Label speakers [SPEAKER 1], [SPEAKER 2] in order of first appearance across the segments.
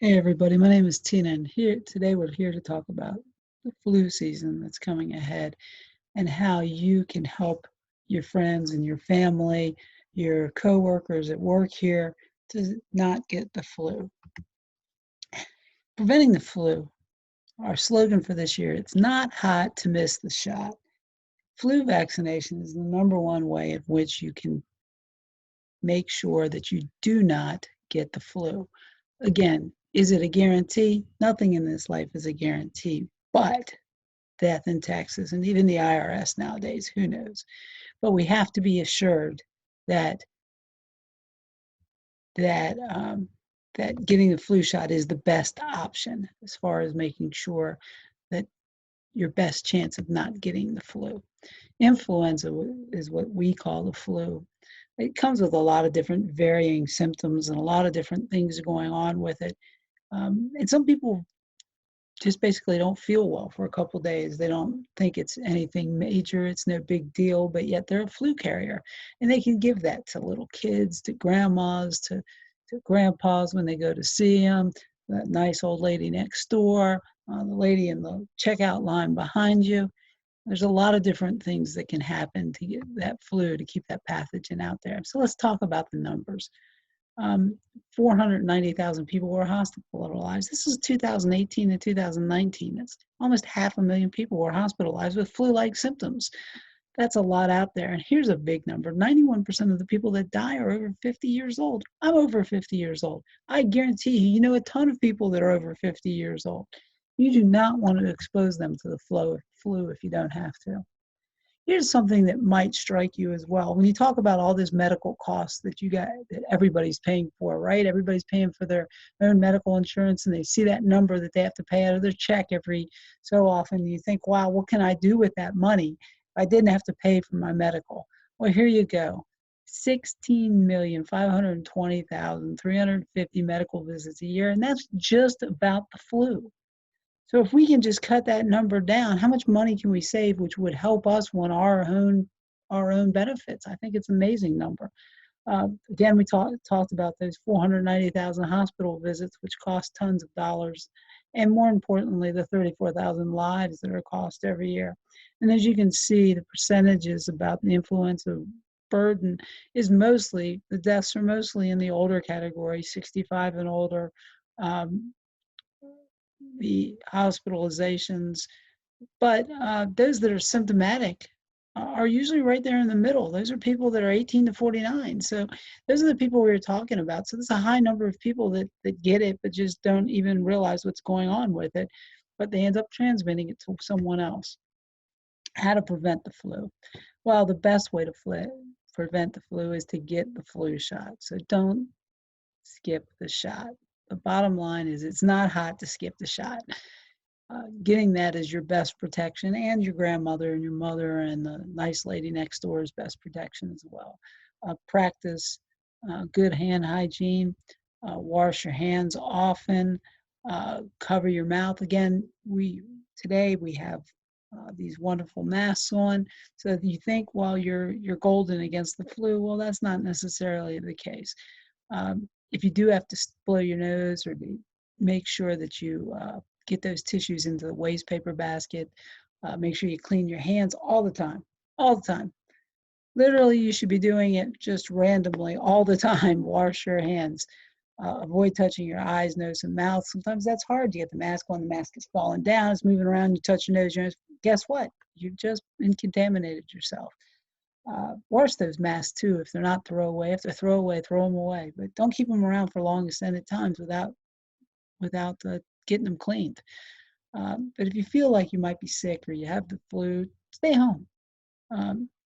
[SPEAKER 1] Hey everybody, my name is Tina, and here today we're here to talk about the flu season that's coming ahead and how you can help your friends and your family, your coworkers at work here to not get the flu. Preventing the flu, our slogan for this year, it's not hot to miss the shot. Flu vaccination is the number one way in which you can make sure that you do not get the flu. Again, is it a guarantee? Nothing in this life is a guarantee, but death and taxes, and even the IRS nowadays, who knows? But we have to be assured that that that getting the flu shot is the best option as far as making sure that your best chance of not getting the flu. Influenza is what we call the flu. It comes with a lot of different varying symptoms and a lot of different things going on with it. And some people just basically don't feel well for a couple days. They don't think it's anything major, it's no big deal, but yet they're a flu carrier. And they can give that to little kids, to grandmas, to grandpas when they go to see them, that nice old lady next door, the lady in the checkout line behind you. There's a lot of different things that can happen to get that flu, to keep that pathogen out there. So let's talk about the numbers. um, 490,000 people were hospitalized. This is 2018 and 2019. That's almost 500,000 people were hospitalized with flu-like symptoms. That's a lot out there. And here's a big number. 91% of the people that die are over 50 years old. I'm over 50 years old. I guarantee you, you know a ton of people that are over 50 years old. You do not want to expose them to the flu if you don't have to. Here's something that might strike you as well. When you talk about all this medical costs that you got, that everybody's paying for, right? Everybody's paying for their own medical insurance, and they see that number that they have to pay out of their check every so often. You think, wow, what can I do with that money if I didn't have to pay for my medical? Well, here you go. 16,520,350 medical visits a year, and that's just about the flu. So if we can just cut that number down, how much money can we save, which would help us on our own benefits? I think it's an amazing number. Again, we talked about those 490,000 hospital visits, which cost tons of dollars, and more importantly, the 34,000 lives that are cost every year. And as you can see, the percentages about the influenza burden is mostly, the deaths are mostly in the older category, 65 and older. Um, the hospitalizations, but those that are symptomatic are usually right there in the middle. Those are people that are 18 to 49. So those are the people we were talking about. So there's a high number of people that get it, but just don't even realize what's going on with it, but they end up transmitting it to someone else. How to prevent the flu? Well, the best way to prevent the flu is to get the flu shot. So don't skip the shot. The bottom line is it's not hot to skip the shot. Getting that is your best protection, and your grandmother and your mother and the nice lady next door's best protection as well. Practice good hand hygiene. Wash your hands often. Cover your mouth. Again, today we have these wonderful masks on. So if you think, well, you're golden against the flu, well, that's not necessarily the case. If you do have to blow your nose, or make sure that you get those tissues into the waste paper basket. Make sure you clean your hands all the time, all the time. Literally, you should be doing it just randomly all the time. Wash your hands. Avoid touching your eyes, nose, and mouth. Sometimes that's hard. You get the mask on, the mask is falling down, it's moving around, you touch your nose, your nose. Guess what? You've just contaminated yourself. Wash those masks too. If they're not throwaway, if they're throwaway, throw them away. But don't keep them around for long extended times without getting them cleaned. But if you feel like you might be sick or you have the flu, stay home.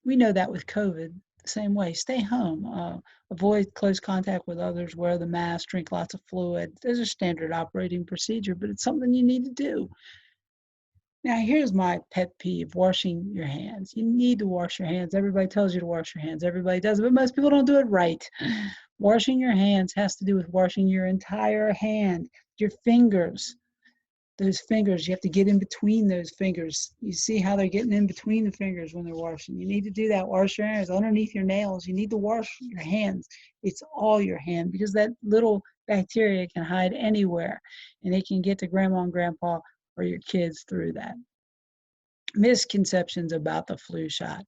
[SPEAKER 1] We know that with COVID, the same way. Stay home. Avoid close contact with others. Wear the mask. Drink lots of fluid. There's a standard operating procedure, but it's something you need to do. Now, here's my pet peeve: washing your hands. You need to wash your hands. Everybody tells you to wash your hands. Everybody does it, but most people don't do it right. Washing your hands has to do with washing your entire hand, your fingers. those fingers, you have to get in between those fingers. You see how they're getting in between the fingers when they're washing. You need to do that. Wash your hands underneath your nails. You need to wash your hands. It's all your hand, because that little bacteria can hide anywhere, and it can get to grandma and grandpa or your kids through that. Misconceptions about the flu shot.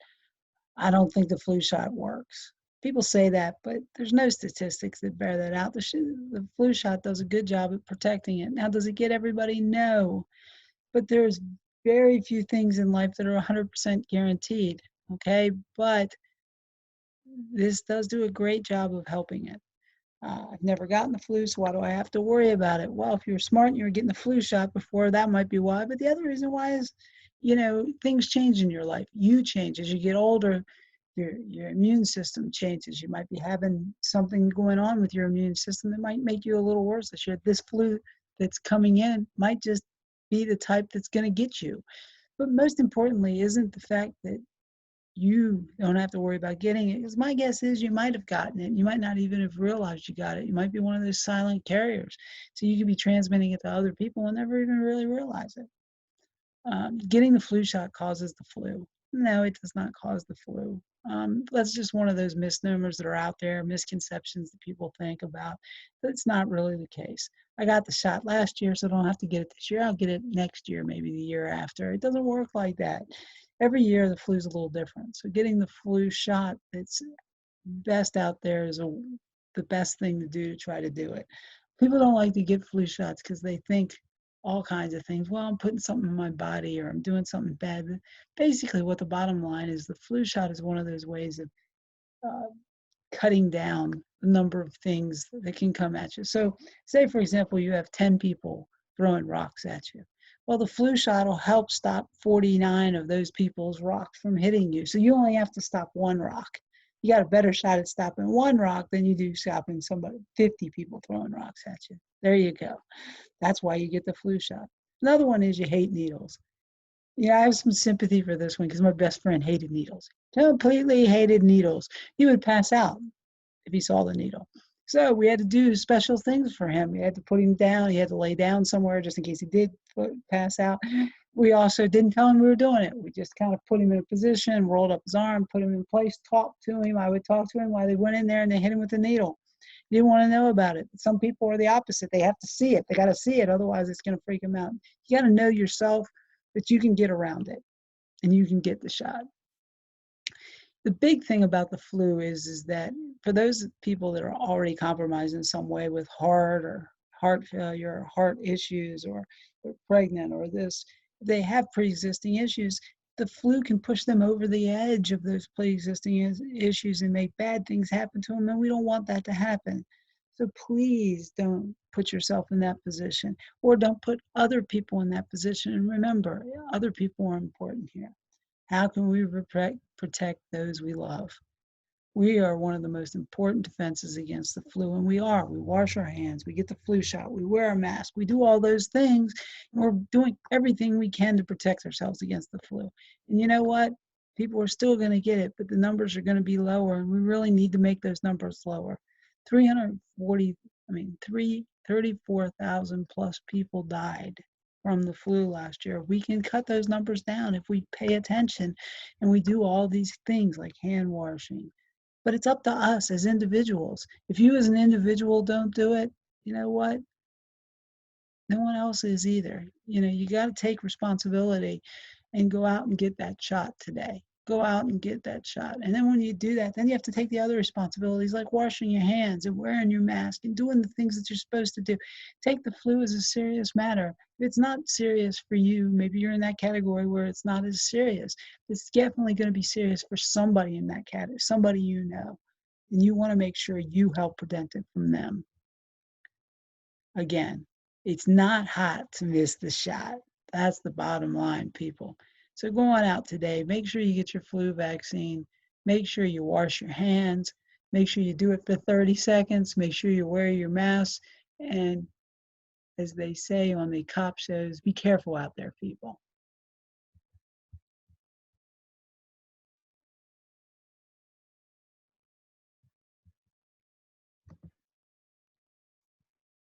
[SPEAKER 1] I don't think the flu shot works. People say that, but there's no statistics that bear that out. The flu shot does a good job at protecting it. Now, does it get everybody? No. But there's very few things in life that are 100% guaranteed, okay? But this does do a great job of helping it. I've never gotten the flu, so why do I have to worry about it? Well, if you're smart and you're getting the flu shot before, that might be why. But the other reason why is, things change in your life. You change as you get older. Your immune system changes. You might be having something going on with your immune system that might make you a little worse this year. This flu that's coming in might just be the type that's going to get you. But most importantly, isn't the fact that you don't have to worry about getting it. Because my guess is you might have gotten it. You might not even have realized you got it. You might be one of those silent carriers. So you could be transmitting it to other people and never even really realize it. Getting the flu shot causes the flu. No, it does not cause the flu. That's just one of those misnomers that are out there, misconceptions that people think about. That's not really the case. I got the shot last year, so I don't have to get it this year. I'll get it next year, maybe the year after. It doesn't work like that. Every year, the flu is a little different. So getting the flu shot that's best out there is the best thing to do to try to do it. People don't like to get flu shots because they think all kinds of things. Well, I'm putting something in my body, or I'm doing something bad. Basically, what the bottom line is, the flu shot is one of those ways of cutting down the number of things that can come at you. So say, for example, you have 10 people throwing rocks at you. Well, the flu shot will help stop 49 of those people's rocks from hitting you. So you only have to stop one rock. You got a better shot at stopping one rock than you do stopping 50 people throwing rocks at you. There you go. That's why you get the flu shot. Another one is you hate needles. Yeah, I have some sympathy for this one because my best friend hated needles. Completely hated needles. He would pass out if he saw the needle. So we had to do special things for him. We had to put him down. He had to lay down somewhere just in case he did pass out. We also didn't tell him we were doing it. We just kind of put him in a position, rolled up his arm, put him in place, talked to him. I would talk to him while they went in there and they hit him with the needle. He didn't want to know about it. Some people are the opposite. They have to see it. They got to see it. Otherwise, it's going to freak them out. You got to know yourself that you can get around it and you can get the shot. The big thing about the flu is that for those people that are already compromised in some way with heart or heart failure or heart issues, or they're pregnant or this, they have pre-existing issues, the flu can push them over the edge of those pre-existing issues and make bad things happen to them, and we don't want that to happen. So please don't put yourself in that position, or don't put other people in that position. And remember, other people are important here. How can we protect those we love? We are one of the most important defenses against the flu, and we are. We wash our hands, we get the flu shot, we wear a mask, we do all those things, and we're doing everything we can to protect ourselves against the flu. And you know what? People are still going to get it, but the numbers are going to be lower, and we really need to make those numbers lower. 34,000 plus people died from the flu last year. We can cut those numbers down if we pay attention and we do all these things like hand washing. But it's up to us as individuals. If you as an individual don't do it, you know what? No one else is either. You got to take responsibility and go out and get that shot today. Go out and get that shot. And then when you do that, then you have to take the other responsibilities like washing your hands and wearing your mask and doing the things that you're supposed to do. Take the flu as a serious matter. If it's not serious for you, maybe you're in that category where it's not as serious. It's definitely going to be serious for somebody in that category, somebody you know. And you want to make sure you help prevent it from them. Again, it's not hot to miss the shot. That's the bottom line, people. So go on out today. Make sure you get your flu vaccine. Make sure you wash your hands. Make sure you do it for 30 seconds. Make sure you wear your mask. And as they say on the cop shows, be careful out there, people.